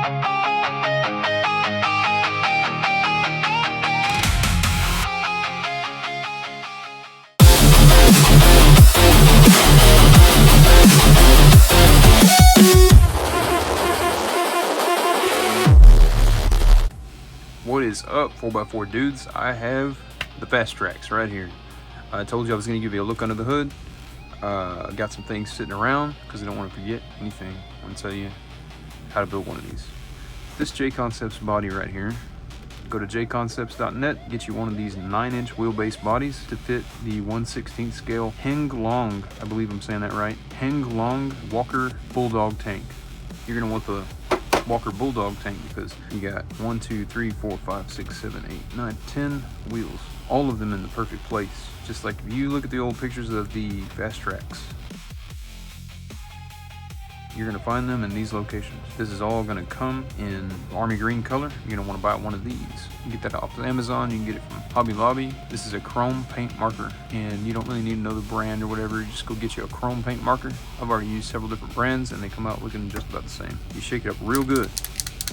What is up, 4x4 dudes? I have the Fastrax right here. I told you I was going to give you a look under the hood. I got some things sitting around because I don't want to forget anything. I'm going to tell you how to build one of these. This J-Concepts body right here. Go to jconcepts.net, get you one of these 9-inch wheelbase bodies to fit the 1/16 scale Heng Long, I believe I'm saying that right, Heng Long Walker Bulldog tank. You're going to want the Walker Bulldog tank because you got 1, 2, 3, 4, 5, 6, 7, 8, 9, 10 wheels, all of them in the perfect place. Just like if you look at the old pictures of the Fastrax, you're gonna find them in these locations. This is all gonna come in army green color. You're gonna want to buy one of these. You can get that off of Amazon. You can get it from Hobby Lobby. This is a chrome paint marker, and you don't really need to know the brand or whatever. You just go get you a chrome paint marker. I've already used several different brands, and they come out looking just about the same. You shake it up real good,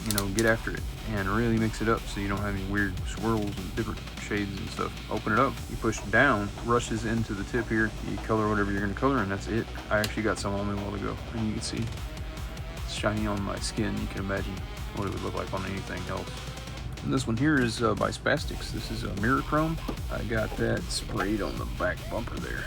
you know, get after it, and really mix it up so you don't have any weird swirls and different shades and stuff. Open it up, you push down, rushes into the tip here, you color whatever you're gonna color, and that's it. I actually got some on me a while ago, and you can see it's shiny on my skin. You can imagine what it would look like on anything else. And this one here is by Fastrax. This is a mirror chrome. I got that sprayed on the back bumper there.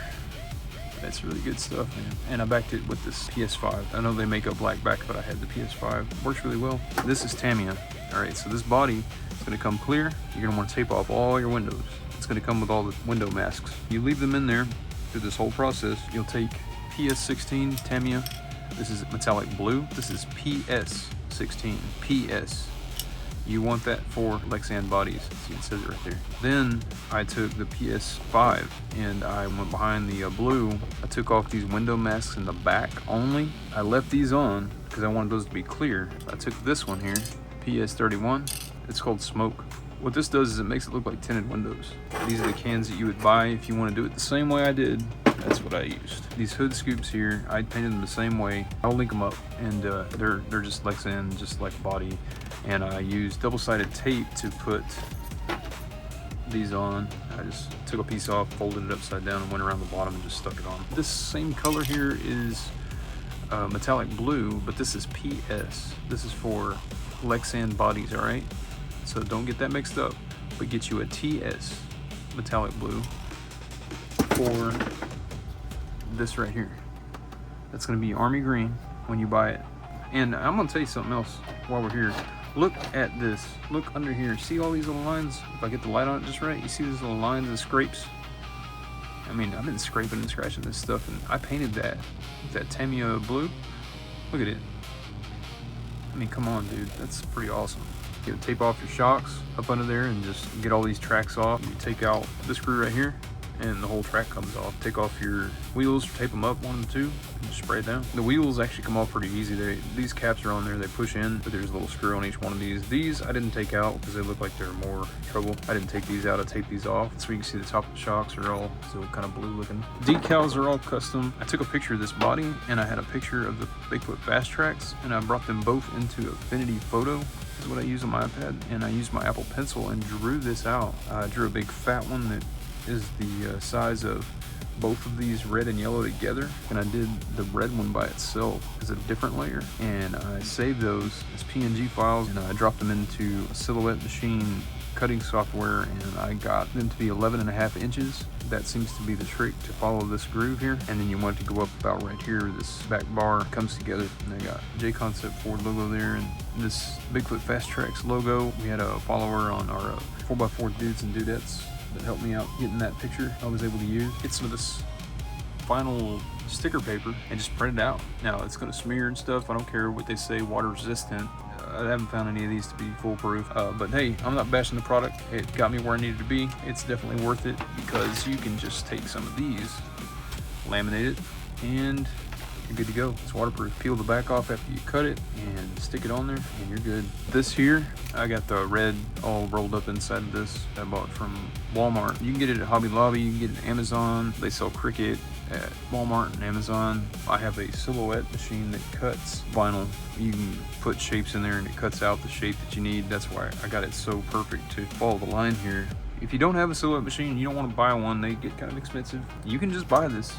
That's really good stuff, man. And I backed it with this PS5. I know they make a black back, but I had the PS5. Works really well. This is Tamiya. All right, so this body is gonna come clear. You're gonna wanna tape off all your windows. It's gonna come with all the window masks. You leave them in there through this whole process. You'll take PS16 Tamiya. This is metallic blue. This is PS16, PS. You want that for Lexan bodies. See, it says it right there. Then I took the PS5 and I went behind the blue. I took off these window masks in the back only. I left these on because I wanted those to be clear. I took this one here, PS31. It's called Smoke. What this does is it makes it look like tinted windows. These are the cans that you would buy if you want to do it the same way I did. That's what I used. These hood scoops here, I painted them the same way. I'll link them up, and they're just Lexan, just like body. And I used double-sided tape to put these on. I just took a piece off, folded it upside down, and went around the bottom and just stuck it on. This same color here is metallic blue, but this is PS. This is for Lexan bodies, all right? So don't get that mixed up, but get you a TS metallic blue for this right here. That's gonna be army green when you buy it. And I'm gonna tell you something else while we're here. Look at this, look under here. See all these little lines? If I get the light on it just right, you see these little lines and scrapes? I mean, I've been scraping and scratching this stuff, and I painted that with that Tamiya blue. Look at it. I mean, come on, dude, that's pretty awesome. You tape off your shocks up under there and just get all these tracks off. You take out the screw right here and the whole track comes off. Take off your wheels, tape them up, 1 and 2, and just spray it down. The wheels actually come off pretty easy. These caps are on there, they push in, but there's a little screw on each one of these. These I didn't take out because they look like they're more trouble. I didn't take these out, I taped these off. So you can see the top of the shocks are all still kind of blue looking. Decals are all custom. I took a picture of this body and I had a picture of the BIGFOOT FASTRAX, and I brought them both into Affinity Photo. This is what I use on my iPad, and I used my Apple Pencil and drew this out. I drew a big fat one that is the size of both of these red and yellow together, and I did the red one by itself as a different layer, and I saved those as PNG files, and I dropped them into a Silhouette Machine cutting software, and I got them to be 11.5 inches. That seems to be the trick to follow this groove here, and then you want it to go up about right here. This back bar comes together, and I got J-Concept Ford logo there, and this BIGFOOT FASTRAX logo. We had a follower on our 4x4 dudes and dudettes that helped me out getting that picture. I was able to get some of this vinyl sticker paper and just print it out. Now it's going to smear and stuff. I don't care what they say, water resistant. I haven't found any of these to be foolproof, but hey, I'm not bashing the product. It got me where I needed to be. It's definitely worth it because you can just take some of these, laminate it, and you're good to go. It's waterproof. Peel the back off after you cut it and stick it on there and you're good. This here, I got the red all rolled up inside of this. I bought from Walmart. You can get it at Hobby Lobby, you can get it at Amazon. They sell Cricut. at Walmart and Amazon. I have a silhouette machine that cuts vinyl. You can put shapes in there and it cuts out the shape that you need. That's why I got it so perfect to follow the line here. If you don't have a silhouette machine, you don't want to buy one, they get kind of expensive. You can just buy this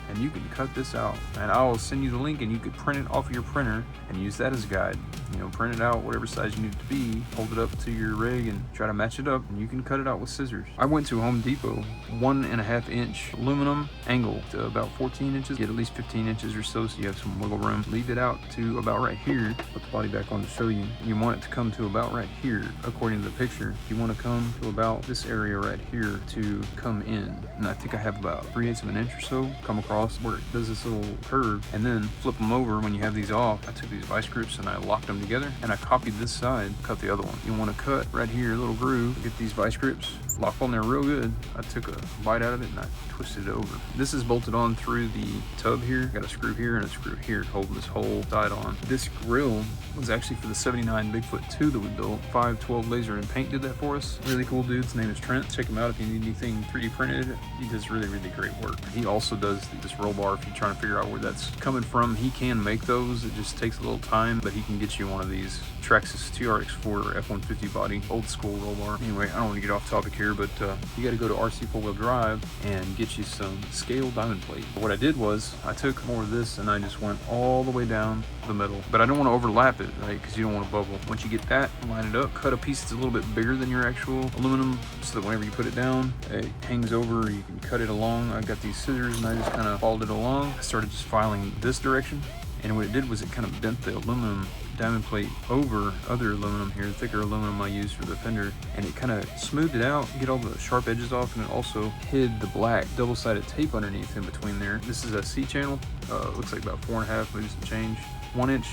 and you can cut this out, and I'll send you the link and you could print it off of your printer and use that as a guide. You know, print it out whatever size you need it to be, hold it up to your rig and try to match it up, and you can cut it out with scissors. I went to Home Depot, 1.5 inch aluminum angle to about 14 inches. Get at least 15 inches or so you have some wiggle room. Leave it out to about right here. Put the body back on to show you. You want it to come to about right here according to the picture. You want to come to about this area right here to come in, and I think I have about 3/8 of an inch or so come across where it does this little curve, and then flip them over. When you have these off, I took these vice grips and I locked them together, and I copied this side, cut the other one. You want to cut right here, a little groove, get these vice grips, lock on there real good. I took a bite out of it and I twisted it over. This is bolted on through the tub here. Got a screw here and a screw here holding this whole side on. This grill was actually for the 79 Bigfoot 2 that we built. 512 Laser and Paint did that for us. Really cool dude. His name is Trent. Check him out if you need anything 3D printed. He does really great work. He also does this roll bar if you're trying to figure out where that's coming from. He can make those. It just takes a little time, but he can get you one of these Traxxas TRX4 F-150 body, old school roll bar. Anyway, I don't want to get off topic here, but you got to go to RC 4-wheel drive and get you some scale diamond plate. What I did was I took more of this and I just went all the way down the middle, but I don't want to overlap it, right? Because you don't want to bubble. Once you get that, line it up, cut a piece that's a little bit bigger than your actual aluminum, so that whenever you put it down, it hangs over. You can cut it along. I got these scissors and I just kind of followed it along. I started just filing this direction, and what it did was it kind of bent the aluminum diamond plate over other aluminum here, thicker aluminum I used for the fender, and it kind of smoothed it out, get all the sharp edges off, and it also hid the black double-sided tape underneath in between there. This is a C channel, looks like about 4.5, maybe some change, 1 inch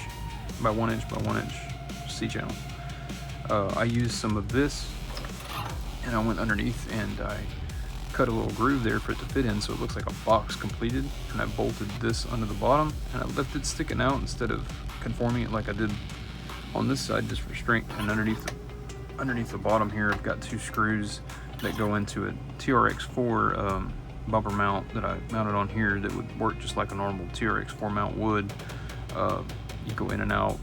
by 1 inch by 1 inch C channel. I used some of this and I went underneath and I cut a little groove there for it to fit in so it looks like a box completed, and I bolted this under the bottom and I left it sticking out instead of conforming it like I did on this side just for strength. And underneath the bottom here I've got 2 screws that go into a TRX4 bumper mount that I mounted on here that would work just like a normal TRX4 mount would. You go in and out,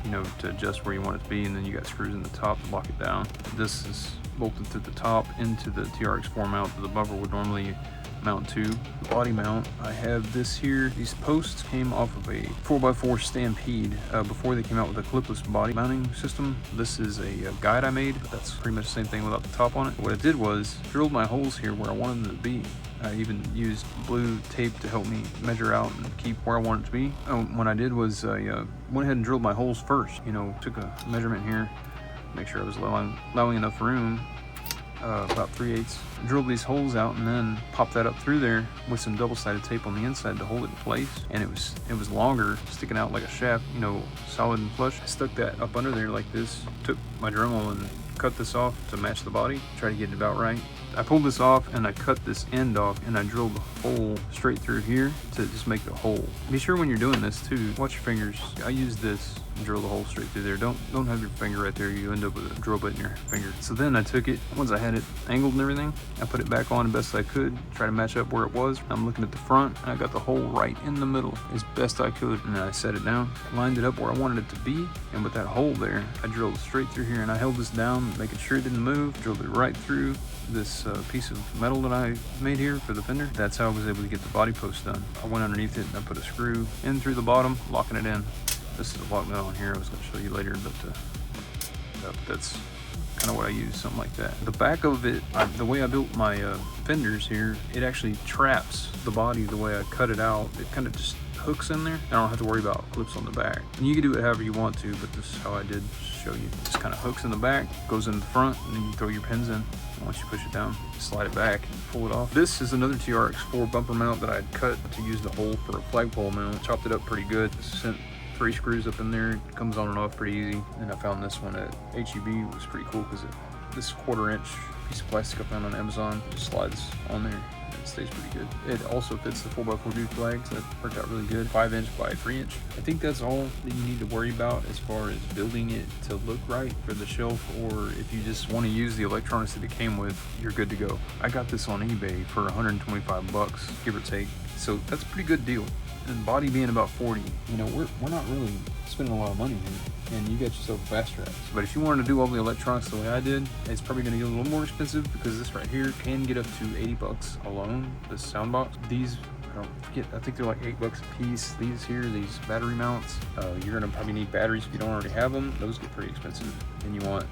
you know, to adjust where you want it to be, and then you got screws in the top to lock it down. This is bolted to the top into the TRX4 mount that the bumper would normally mount to. The body mount, I have this here. These posts came off of a 4x4 Stampede before they came out with a clipless body mounting system. This is a guide I made, but that's pretty much the same thing without the top on it. What I did was drilled my holes here where I wanted them to be. I even used blue tape to help me measure out and keep where I want it to be. What I did was I went ahead and drilled my holes first. You know, took a measurement here, make sure I was allowing enough room, about 3/8. Drilled these holes out and then popped that up through there with some double-sided tape on the inside to hold it in place. And it was longer, sticking out like a shaft, you know, solid and flush. I stuck that up under there like this, took my Dremel and cut this off to match the body, try to get it about right. I pulled this off and I cut this end off and I drilled a hole straight through here to just make the hole. Be sure when you're doing this too, watch your fingers. I use this and drill the hole straight through there. Don't have your finger right there, you end up with a drill bit in your finger. So then I took it, once I had it angled and everything, I put it back on the best I could, try to match up where it was. I'm looking at the front and I got the hole right in the middle as best I could, and I set it down, lined it up where I wanted it to be, and with that hole there, I drilled straight through here and I held this down, making sure it didn't move, drilled it right through this piece of metal that I made here for the fender. That's how I was able to get the body post done. I went underneath it and I put a screw in through the bottom, locking it in. This is a lock nut on here I was going to show you later, but that's kind of what I use, something like that. The back of it, the way I built my fenders here, it actually traps the body the way I cut it out. It kind of just hooks in there. I don't have to worry about clips on the back. And you can do it however you want to, but this is how I did show you. It just kind of hooks in the back, goes in the front, and then you throw your pins in. And once you push it down, slide it back and pull it off. This is another TRX4 bumper mount that I had cut to use the hole for a flagpole mount. Chopped it up pretty good. Sent 3 screws up in there. It comes on and off pretty easy. And I found this one at HEB. It was pretty cool because it this 1/4 inch piece of plastic I found on Amazon. It just slides on there. It stays pretty good. It also fits the 4x4 flags. That worked out really good. 5 inch by 3 inch. I think that's all that you need to worry about as far as building it to look right for the shelf, or if you just want to use the electronics that it came with, you're good to go. I got this on eBay for 125 bucks, give or take. So that's a pretty good deal. And body being about 40, you know, we're not really spending a lot of money here, and you got yourself a FasTraX. But if you wanted to do all the electronics the way I did, it's probably going to get a little more expensive, because this right here can get up to 80 bucks alone, this sound box. These, I don't forget, I think they're like 8 bucks a piece. These here, these battery mounts, you're going to probably need batteries if you don't already have them. Those get pretty expensive. And you want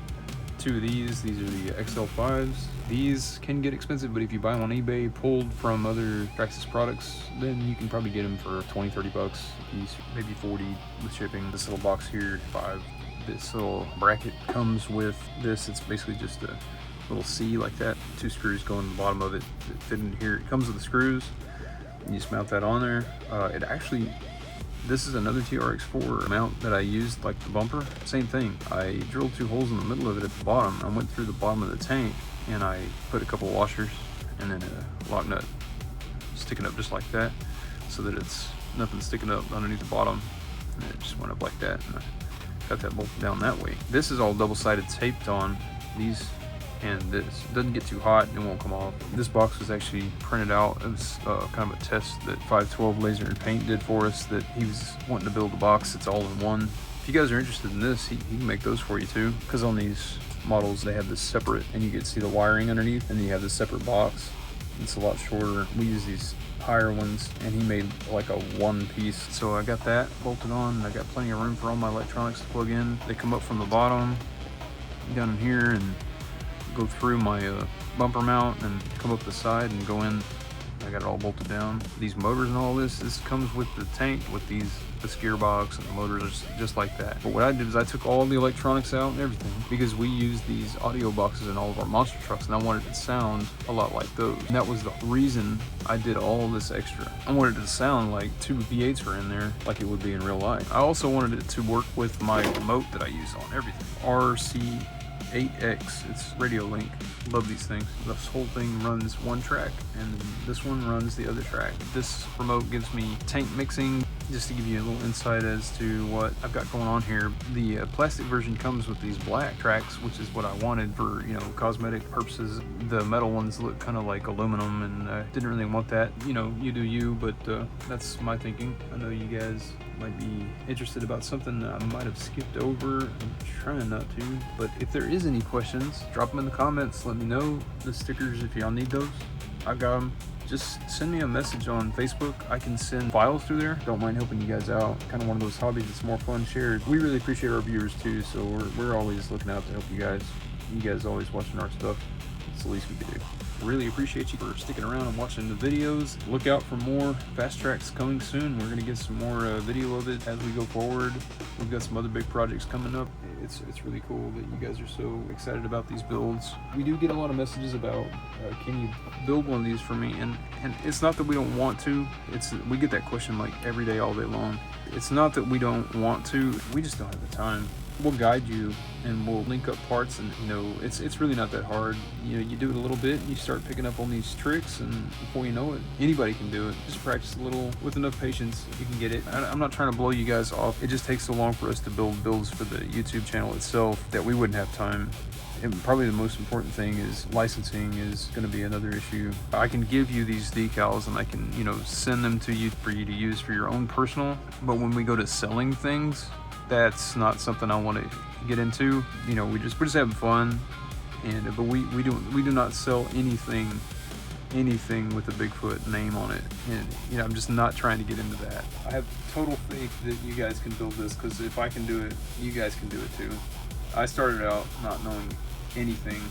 2 of these. These are the XL5s. These can get expensive, but if you buy them on eBay pulled from other Traxxas products, then you can probably get them for 20-30 bucks a piece, maybe 40 with shipping. This little box here, 5. This little bracket comes with this. It's basically just a little C like that. 2 screws go in the bottom of it that fit in here. It comes with the screws. You just mount that on there. It actually, this is another TRX4 mount that I used, like the bumper. Same thing. I drilled 2 holes in the middle of it at the bottom. I went through the bottom of the tank and I put a couple of washers and then a lock nut sticking up just like that, so that it's nothing sticking up underneath the bottom. And it just went up like that, and I got that bolted down that way. This is all double-sided taped on these, and this doesn't get too hot and it won't come off. This box was actually printed out. It was kind of a test that 512 Laser and Paint did for us, that he was wanting to build a box that's all in one. If you guys are interested in this, he can make those for you too, because on these models they have this separate, and you can see the wiring underneath, and then you have this separate box. It's a lot shorter. We use these higher ones, and he made like a 1 piece. So I got that bolted on, and I got plenty of room for all my electronics to plug in. They come up from the bottom down in here and go through my bumper mount and come up the side and go in. I got it all bolted down. These motors and all this comes with the tank, with this gearbox and the motors, just like that. But what I did is I took all the electronics out and everything, because we use these audio boxes in all of our monster trucks, and I wanted it to sound a lot like those. And that was the reason I did all this extra. I wanted it to sound like 2 V8s were in there, like it would be in real life. I also wanted it to work with my remote that I use on everything. RC 8X, it's radio link. Love these things. This whole thing runs 1 track, and this one runs the other track. This remote gives me tank mixing. Just to give you a little insight as to what I've got going on here, the plastic version comes with these black tracks, which is what I wanted for, you know, cosmetic purposes. The metal ones look kind of like aluminum, and I didn't really want that. You know, you do you, but that's my thinking. I know you guys might be interested about something that I might have skipped over. I'm trying not to, but if there is any questions, drop them in the comments. Let me know. The stickers, if y'all need those, I got them. Just send me a message on Facebook. I can send files through there. Don't mind helping you guys out. Kind of one of those hobbies that's more fun shared. We really appreciate our viewers too, so we're always looking out to help you guys. You guys always watching our stuff. It's the least we can do. Really appreciate you for sticking around and watching the videos. Look out for more FasTraX coming soon. We're gonna get some more video of it as we go forward. We've got some other big projects coming up. It's really cool that you guys are so excited about these builds. We do get a lot of messages about can you build one of these for me, and it's not that we don't want to. We get that question like every day, all day long. It's not that we don't want to, we just don't have the time. We'll guide you and we'll link up parts, and you know, it's really not that hard. You know, you do it a little bit and you start picking up on these tricks, and before you know it, anybody can do it. Just practice a little. With enough patience, you can get it. I'm not trying to blow you guys off. It just takes so long for us to build builds for the YouTube channel itself that we wouldn't have time. And probably the most important thing is licensing is going to be another issue. I can give you these decals and I can, you know, send them to you for you to use for your own personal, but when we go to selling things, that's not something I want to get into. You know, we're just having fun, and but we do not sell anything with the Bigfoot name on it, and you know, I'm just not trying to get into that. I have total faith that you guys can build this, because if I can do it, you guys can do it too. I started out not knowing anything,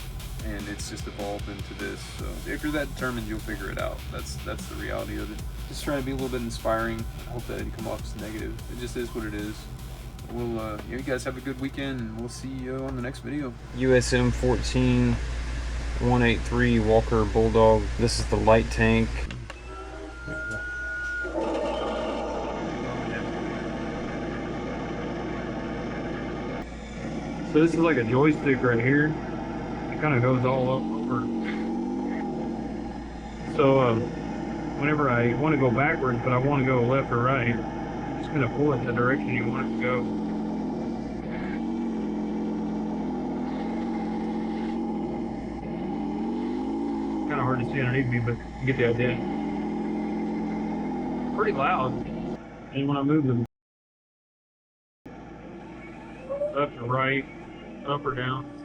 and it's just evolved into this. So if you're that determined, you'll figure it out. That's the reality of it. Just trying to be a little bit inspiring. I hope that didn't come off as negative. It just is what it is. We'll you guys have a good weekend, and we'll see you on the next video. USM 14 183 Walker Bulldog. This is the light tank. So this is like a joystick right here. kind of goes all over. So whenever I want to go backwards, but I want to go left or right, you're just going to pull it the direction you want it to go. Kind of hard to see underneath me, but you get the idea. Pretty loud. And when I move them left or right, up or down,